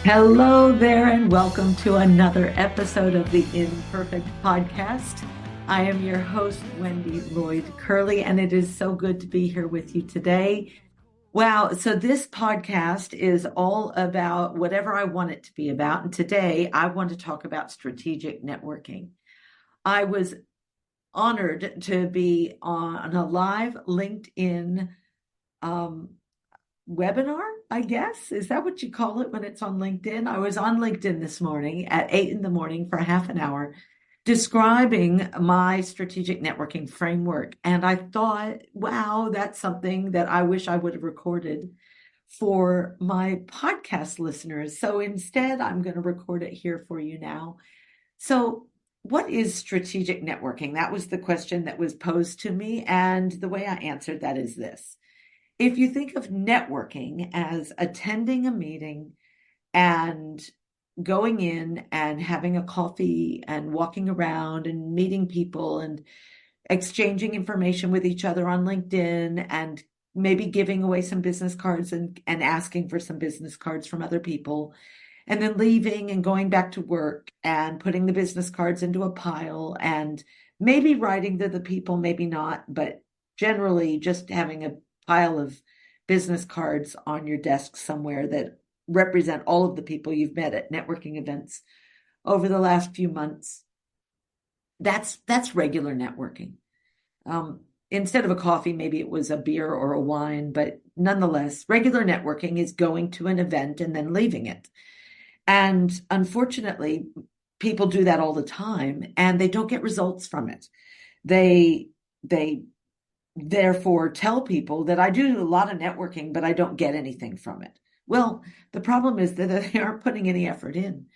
Hello there, and welcome to another episode of the Imperfect Podcast. I am your host, Wendy Lloyd Curley, and it is so good to be here with you today. Wow, so this podcast is all about whatever I want it to be about. And today I want to talk about strategic networking. I was honored to be on a live LinkedIn um, webinar, I guess. Is that what you call it when it's on LinkedIn? I was on LinkedIn this morning at 8 in the morning for half an hour describing my strategic networking framework. And I thought, wow, that's something that I wish I would have recorded for my podcast listeners. So instead, I'm going to record it here for you now. So, what is strategic networking? That was the question that was posed to me. And the way I answered that is this. If you think of networking as attending a meeting and going in and having a coffee and walking around and meeting people and exchanging information with each other on LinkedIn and maybe giving away some business cards and asking for some business cards from other people, and then leaving and going back to work and putting the business cards into a pile and maybe writing to the people, maybe not, but generally just having a pile of business cards on your desk somewhere that represent all of the people you've met at networking events over the last few months. That's regular networking. Instead of a coffee, maybe it was a beer or a wine, but nonetheless, regular networking is going to an event and then leaving it. And unfortunately, people do that all the time and they don't get results from it. They therefore tell people that I do a lot of networking, but I don't get anything from it. Well, the problem is that they aren't putting any effort in.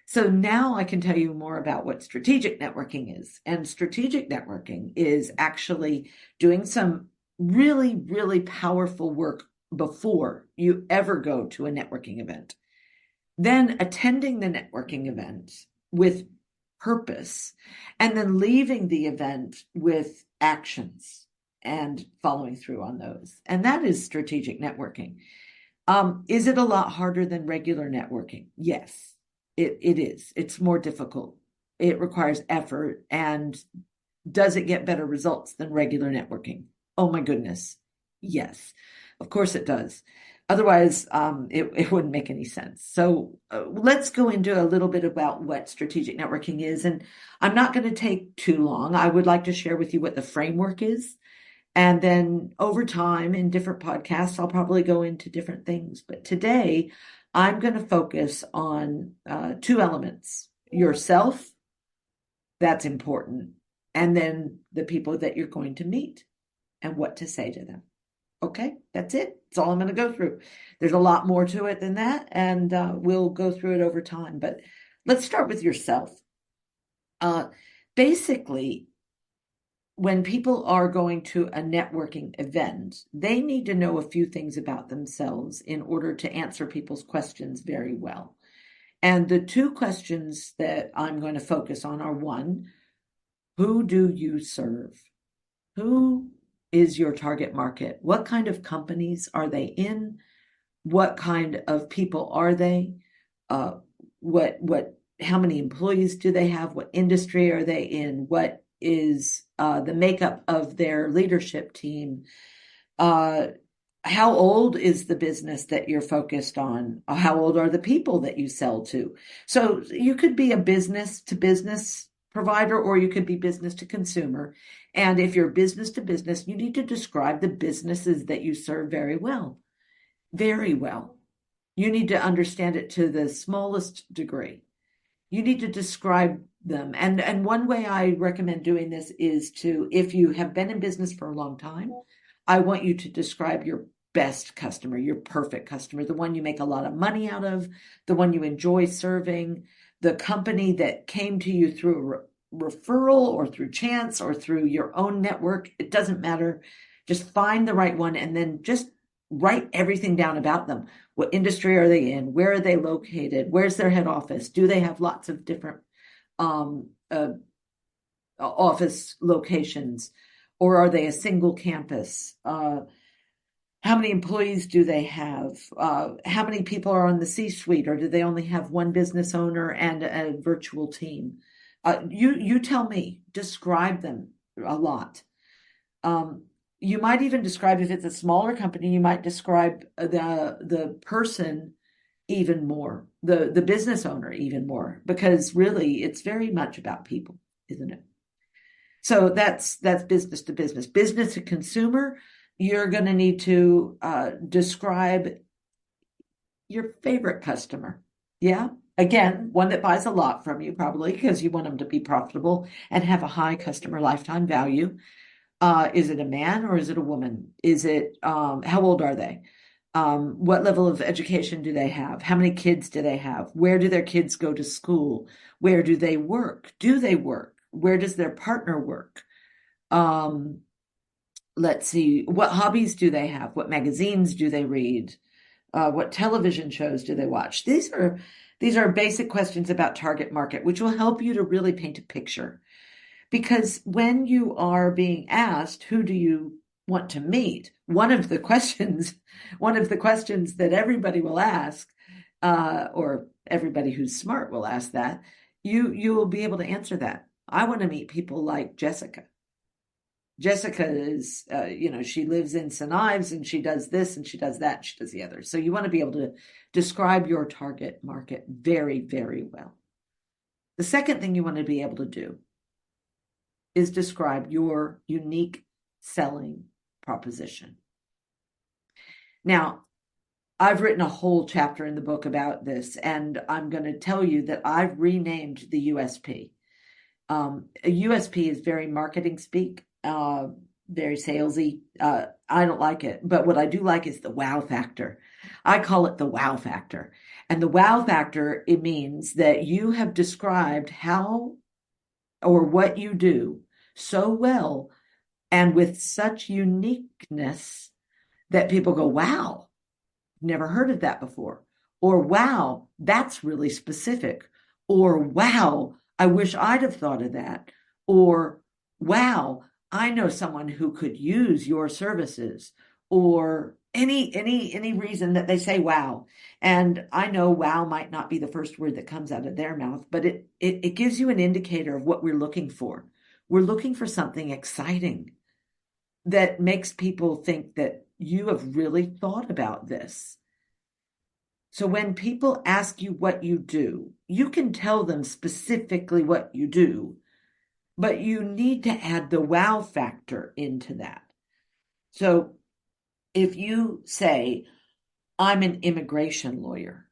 So now I can tell you more about what strategic networking is. And strategic networking is actually doing some really, really powerful work before you ever go to a networking event. Then attending the networking event with purpose, and then leaving the event with actions and following through on those. And that is strategic networking. Is it a lot harder than regular networking? Yes, it is. It's more difficult. It requires effort. And does it get better results than regular networking? Oh my goodness. Yes, of course it does. Otherwise, it wouldn't make any sense. So let's go into a little bit about what strategic networking is. And I'm not going to take too long. I would like to share with you what the framework is. And then over time in different podcasts, I'll probably go into different things. But today, I'm going to focus on two elements: yourself, that's important, and then the people that you're going to meet and what to say to them. Okay, that's it. That's all I'm going to go through. There's a lot more to it than that, and we'll go through it over time. But let's start with yourself. Basically, when people are going to a networking event, they need to know a few things about themselves in order to answer people's questions very well. And the two questions that I'm going to focus on are: one, who do you serve? Who is your target market? What kind of companies are they in? What kind of people are they? Uh, how many employees do they have? What industry are they in? What is the makeup of their leadership team? Uh, how old is the business that you're focused on? How old are the people that you sell to? So you could be a business to business provider, or you could be business to consumer. And if you're business to business, you need to describe the businesses that you serve very well. Very well. You need to understand it to the smallest degree. You need to describe them. And one way I recommend doing this is to, if you have been in business for a long time, I want you to describe your best customer, your perfect customer, the one you make a lot of money out of, the one you enjoy serving, the company that came to you through a referral or through chance or through your own network. It doesn't matter. Just find the right one and then just write everything down about them. What industry are they in? Where are they located? Where's their head office? Do they have lots of different um, uh, office locations, or are they a single campus? How many employees do they have? How many people are on the C-suite, or do they only have one business owner and a virtual team? You tell me. Describe them a lot. Um, you might even describe, if it's a smaller company, you might describe the person even more, the business owner even more, because really it's very much about people, isn't it? So that's business to business. Business to consumer, you're going to need to describe your favorite customer. Yeah. Again, one that buys a lot from you, probably because you want them to be profitable and have a high customer lifetime value. Is it a man or is it a woman? Is it, how old are they? What level of education do they have? How many kids do they have? Where do their kids go to school? Where do they work? Do they work? Where does their partner work? Um, let's see, what hobbies do they have? What magazines do they read? What television shows do they watch? These are basic questions about target market, which will help you to really paint a picture. Because when you are being asked, who do you want to meet? One of the questions that everybody will ask, or everybody who's smart will ask that, you will be able to answer that. I want to meet people like Jessica. Jessica is, she lives in St. Ives and she does this and she does that and she does the other. So you want to be able to describe your target market very, very well. The second thing you want to be able to do is describe your unique selling proposition. Now, I've written a whole chapter in the book about this, and I'm going to tell you that I've renamed the USP. A USP is very marketing speak, very salesy. I don't like it, but what I do like is the wow factor. I call it the wow factor. And the wow factor, it means that you have described how or what you do so well and with such uniqueness that people go, wow, never heard of that before. Or wow, that's really specific. Or wow, I wish I'd have thought of that. Or wow, I know someone who could use your services. Or any reason that they say wow. And I know wow might not be the first word that comes out of their mouth, but it gives you an indicator of what we're looking for. We're looking for something exciting that makes people think that you have really thought about this. So when people ask you what you do, you can tell them specifically what you do, but you need to add the wow factor into that. So if you say, I'm an immigration lawyer,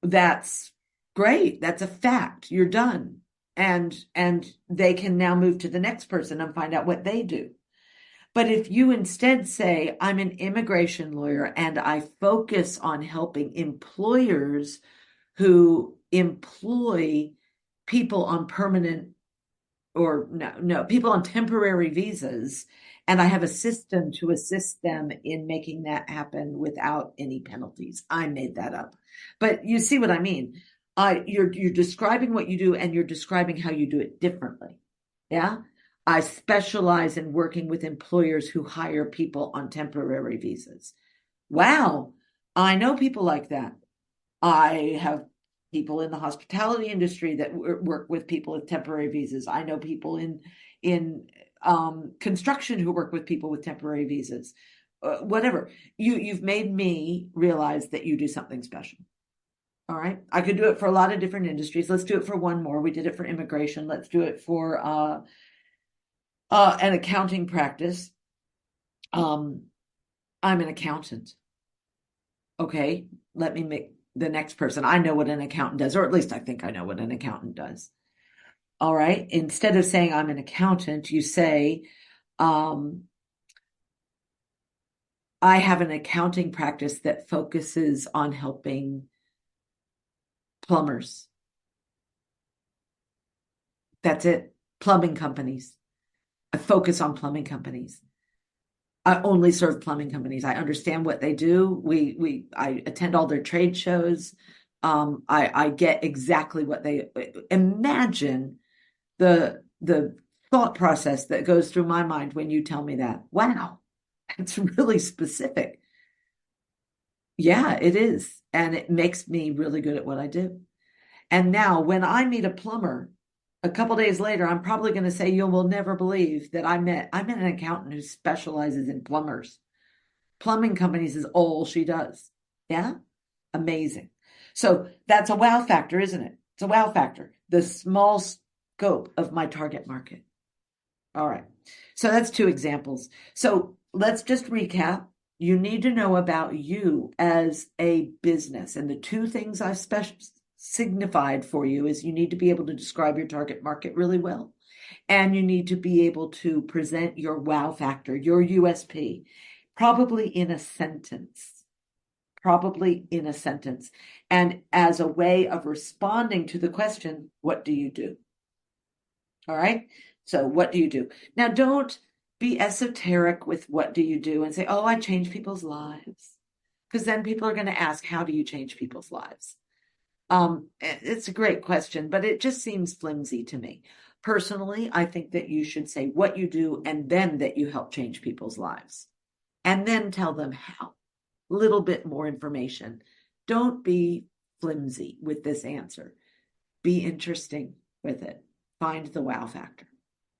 that's great. That's a fact. You're done. And they can now move to the next person and find out what they do. But if you instead say, I'm an immigration lawyer and I focus on helping employers who employ people on permanent or no, people on temporary visas, and I have a system to assist them in making that happen without any penalties. I made that up. But you see what I mean? You're describing what you do and you're describing how you do it differently. Yeah. I specialize in working with employers who hire people on temporary visas. Wow. I know people like that. I have people in the hospitality industry that work with people with temporary visas. I know people in construction who work with people with temporary visas. Whatever. You've made me realize that you do something special. All right. I could do it for a lot of different industries. Let's do it for one more. We did it for immigration. Let's do it for an accounting practice. I'm an accountant. Okay. Let me make the next person. I know what an accountant does, or at least I think I know what an accountant does. All right. Instead of saying I'm an accountant, you say, I have an accounting practice that focuses on helping plumbers. That's it. Plumbing companies. I focus on plumbing companies. I only serve plumbing companies. I understand what they do. I attend all their trade shows. I get exactly what they imagine the thought process that goes through my mind when you tell me that. Wow. It's really specific. Yeah, it is. And it makes me really good at what I do. And now when I meet a plumber a couple days later, I'm probably going to say, you will never believe that I met an accountant who specializes in plumbers. Plumbing companies is all she does. Yeah. Amazing. So that's a wow factor, isn't it? It's a wow factor. The small scope of my target market. All right. So that's two examples. So let's just recap. You need to know about you as a business. And the two things I've signified for you is you need to be able to describe your target market really well. And you need to be able to present your wow factor, your USP, probably in a sentence. Probably in a sentence. And as a way of responding to the question, what do you do? All right. So what do you do? Now, don't be esoteric with what do you do and say, oh, I change people's lives. Because then people are going to ask, how do you change people's lives? It's a great question, but it just seems flimsy to me. Personally, I think that you should say what you do and then that you help change people's lives. And then tell them how. Little bit more information. Don't be flimsy with this answer. Be interesting with it. Find the wow factor.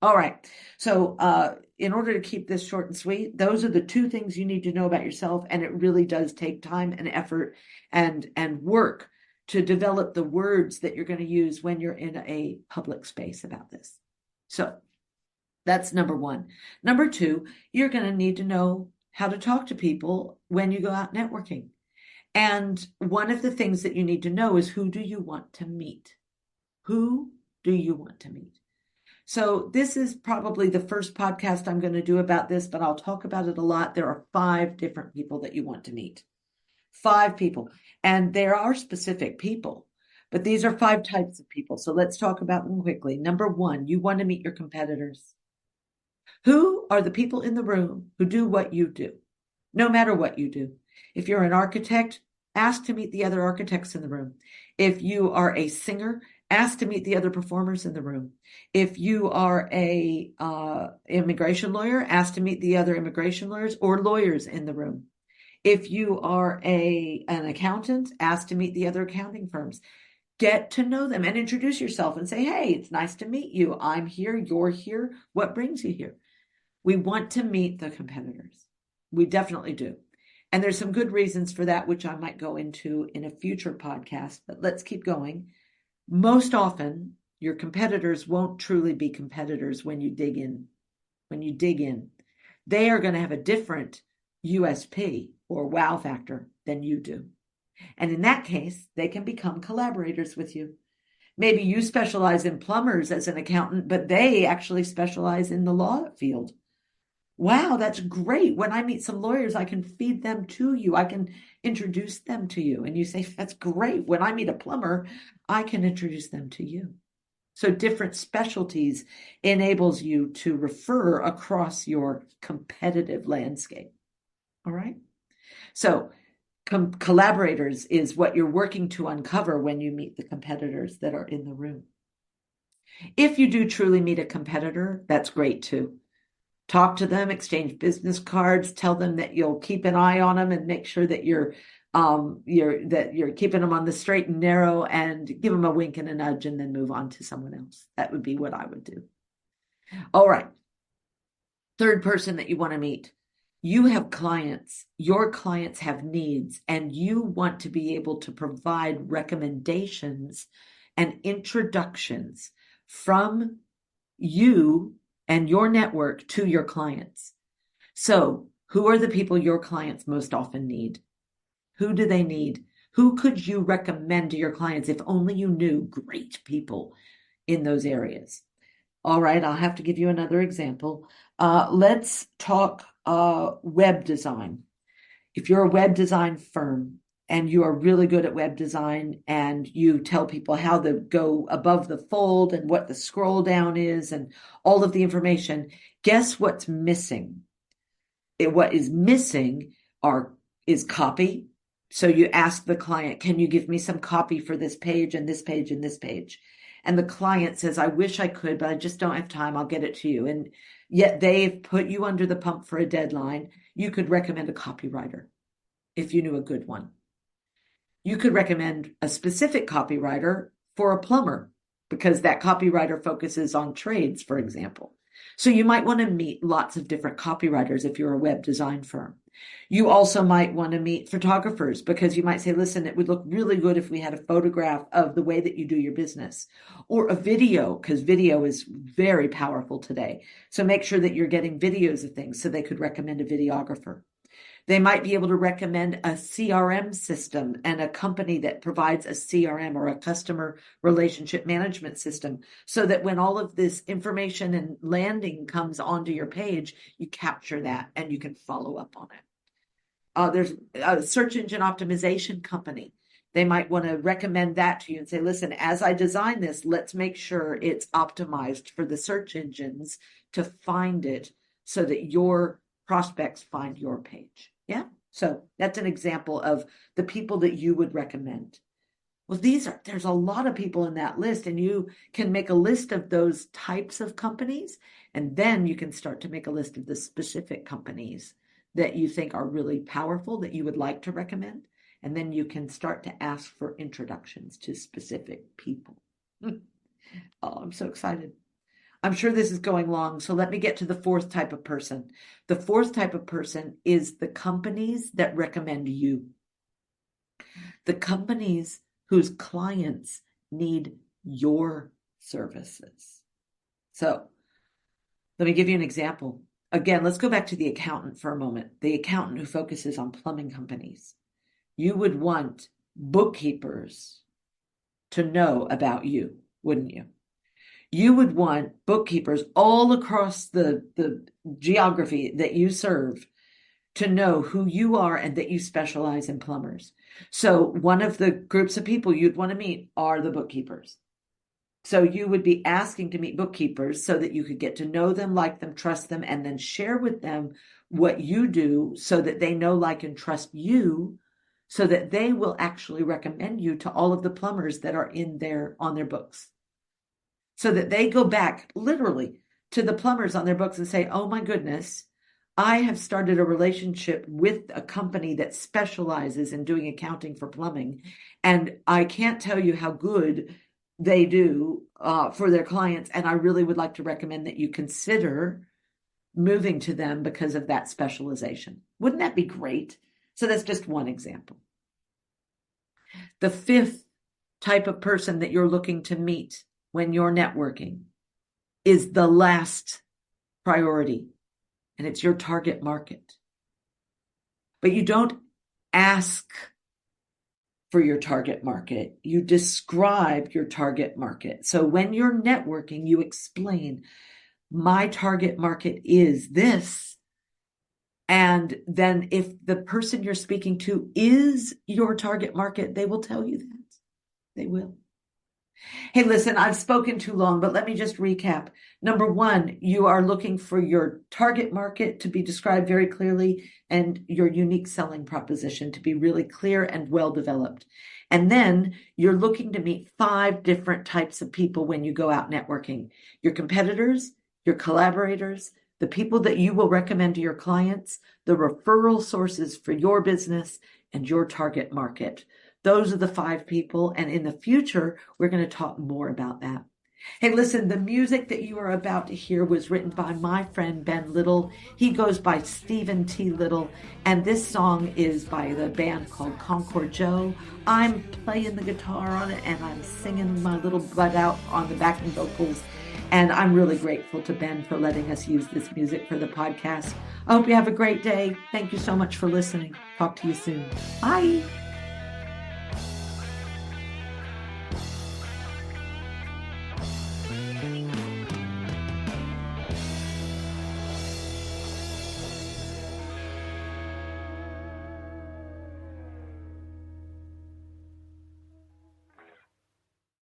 All right. So in order to keep this short and sweet, those are the two things you need to know about yourself. And it really does take time and effort and work to develop the words that you're going to use when you're in a public space about this. So that's number one. Number two, you're going to need to know how to talk to people when you go out networking. And one of the things that you need to know is, who do you want to meet? Who do you want to meet? So this is probably the first podcast I'm going to do about this, but I'll talk about it a lot. There are 5 different people that you want to meet. 5 people. And there are specific people, but these are 5 types of people. So let's talk about them quickly. Number 1, you want to meet your competitors. Who are the people in the room who do what you do, no matter what you do? If you're an architect, ask to meet the other architects in the room. If you are a singer, ask to meet the other performers in the room. If you are a immigration lawyer, ask to meet the other immigration lawyers or lawyers in the room. If you are an accountant, ask to meet the other accounting firms. Get to know them and introduce yourself and say, hey, it's nice to meet you. I'm here. You're here. What brings you here? We want to meet the competitors. We definitely do. And there's some good reasons for that, which I might go into in a future podcast, but let's keep going. Most often, your competitors won't truly be competitors when you dig in. When you dig in, they are going to have a different USP or wow factor than you do. And in that case, they can become collaborators with you. Maybe you specialize in plumbers as an accountant, but they actually specialize in the law field. Wow, that's great. When I meet some lawyers, I can feed them to you. I can introduce them to you. And you say, that's great. When I meet a plumber, I can introduce them to you. So different specialties enables you to refer across your competitive landscape. All right. So collaborators is what you're working to uncover when you meet the competitors that are in the room. If you do truly meet a competitor, that's great too. Talk to them, exchange business cards, tell them that you'll keep an eye on them and make sure that you're keeping them on the straight and narrow, and give them a wink and a nudge and then move on to someone else. That would be what I would do. All right. Third person that you want to meet. You have clients, your clients have needs, and you want to be able to provide recommendations and introductions from you and your network to your clients. So, who are the people your clients most often need? Who do they need? Who could you recommend to your clients if only you knew great people in those areas? All right, I'll have to give you another example. Let's talk web design. If you're a web design firm and you are really good at web design and you tell people how to go above the fold and what the scroll down is and all of the information, guess what's missing? What is missing is copy. So you ask the client, can you give me some copy for this page and this page and this page? And the client says, I wish I could, but I just don't have time. I'll get it to you. And yet they've put you under the pump for a deadline, you could recommend a copywriter if you knew a good one. You could recommend a specific copywriter for a plumber because that copywriter focuses on trades, for example. So you might want to meet lots of different copywriters if you're a web design firm. You also might want to meet photographers because you might say, listen, it would look really good if we had a photograph of the way that you do your business, or a video, because video is very powerful today. So make sure that you're getting videos of things, so they could recommend a videographer. They might be able to recommend a CRM system and a company that provides a CRM, or a customer relationship management system, so that when all of this information and landing comes onto your page, you capture that and you can follow up on it. There's a search engine optimization company. They might want to recommend that to you and say, listen, as I design this, let's make sure it's optimized for the search engines to find it so that your prospects find your page. Yeah. So that's an example of the people that you would recommend. Well, there's a lot of people in that list, and you can make a list of those types of companies, and then you can start to make a list of the specific companies that you think are really powerful that you would like to recommend. And then you can start to ask for introductions to specific people. Oh, I'm so excited. I'm sure this is going long, so let me get to the fourth type of person. The fourth type of person is the companies that recommend you. The companies whose clients need your services. So let me give you an example. Again, let's go back to the accountant for a moment. The accountant who focuses on plumbing companies. You would want bookkeepers to know about you, wouldn't you? You would want bookkeepers all across the geography that you serve to know who you are and that you specialize in plumbers. So one of the groups of people you'd want to meet are the bookkeepers. So you would be asking to meet bookkeepers so that you could get to know them, like them, trust them, and then share with them what you do so that they know, like, and trust you, so that they will actually recommend you to all of the plumbers that are on their books. So that they go back literally to the plumbers on their books and say, oh my goodness, I have started a relationship with a company that specializes in doing accounting for plumbing, and I can't tell you how good they do for their clients, and I really would like to recommend that you consider moving to them because of that specialization. Wouldn't that be great? So that's just one example. The fifth type of person that you're looking to meet when you're networking is the last priority, and it's your target market. But you don't ask for your target market. You describe your target market. So when you're networking, you explain, my target market is this. And then if the person you're speaking to is your target market, they will tell you that. They will. Hey, listen, I've spoken too long, but let me just recap. Number one, you are looking for your target market to be described very clearly and your unique selling proposition to be really clear and well developed. And then you're looking to meet 5 different types of people when you go out networking: your competitors, your collaborators, the people that you will recommend to your clients, the referral sources for your business, and your target market. Those are the 5 people. And in the future, we're going to talk more about that. Hey, listen, the music that you are about to hear was written by my friend Ben Little. He goes by Stephen T. Little. And this song is by the band called Concord Joe. I'm playing the guitar on it and I'm singing my little butt out on the backing vocals. And I'm really grateful to Ben for letting us use this music for the podcast. I hope you have a great day. Thank you so much for listening. Talk to you soon. Bye.